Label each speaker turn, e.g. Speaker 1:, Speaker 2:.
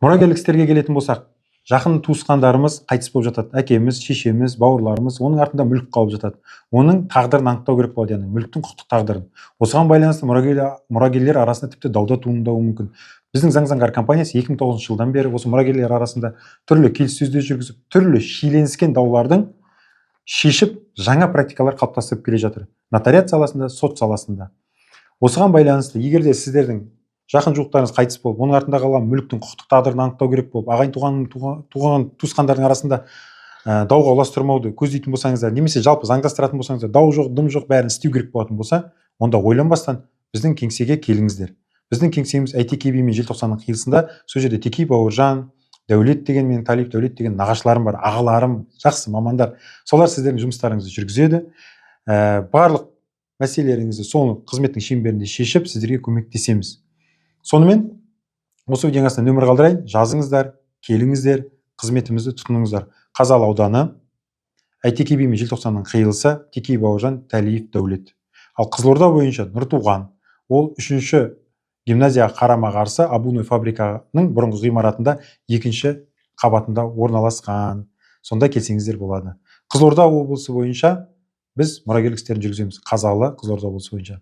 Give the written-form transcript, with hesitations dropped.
Speaker 1: Мұрагерлік істерге келетін болсақ, жақын туысқандарымыз қайтыс болып жатады. Әкеміз, шешеміз, бауырларымыз, оның артында мүлік қалып жатады. Оның тағдырын анықтау керек болады, яғни мүліктің құқықтық тағдырын. Осыған байланысты мұрагерлер арасында тіпті дауда туындауы мүмкін. Біздің Заңзангар компаниясы 2009 жылдан бері осы мұрагерлер арасында түрлі келіссөздер жүргізіп, түрлі шиеленіскен даулардың шешіп, жаңа практикалар қалыптастырып келе жатыр. Нотариат саласында, сот саласында. Осыған байланысты, егер де сіздердің жақын жуықтарыңыз қайтыс болып, оның артында қалған мүліктің құқықтық тағдырын анықтау керек болып, ағайын туған туысқандардың арасында дауға ұластырмауды көздейтін болсаңыздар, немесе жалпы заңдастыратын болсаңыздар, дау жоқ, дым жоқ, бәрін істеу керек болатын болса, онда ойланбастан біздің кеңсеге келіңіздер. Біздің кеңсеміз әйтеке би мен желтоқсанның қиылысында, сол жерде Теки Бауыржан, Дәулет деген, мен Талип Дәулет деген нағашыларым бар, ағаларым, жақсы мамандар. Солар сіздердің жұмыстарыңызды жүргізеді. Барлық мәселелеріңізді сол қызметтің шеңберінде шешіп, сіздерге көмектесеміз. Сонымен, осы видеоның астына нөмір қалдырайын, жазыңыздар, келіңіздер, қызметімізді тұтыныңыздар. Қазалы ауданы, әйтеке би мен желтоқсанның қиылысы, Теки Бауыржан, Талиев Дәулет. Ал Қызылорда бойынша Нұртуған, ол 3-ші гимназияға қарама қарсы Обувной фабриканың бұрынғы ғимаратында 2-ші қабатында орналасқан. Сонда келсеңіздер болады. Қызылорда облысы бойынша біз мұрагерлік істерін жүргіземіз. Қазалы, Қызылорда облысы бойынша.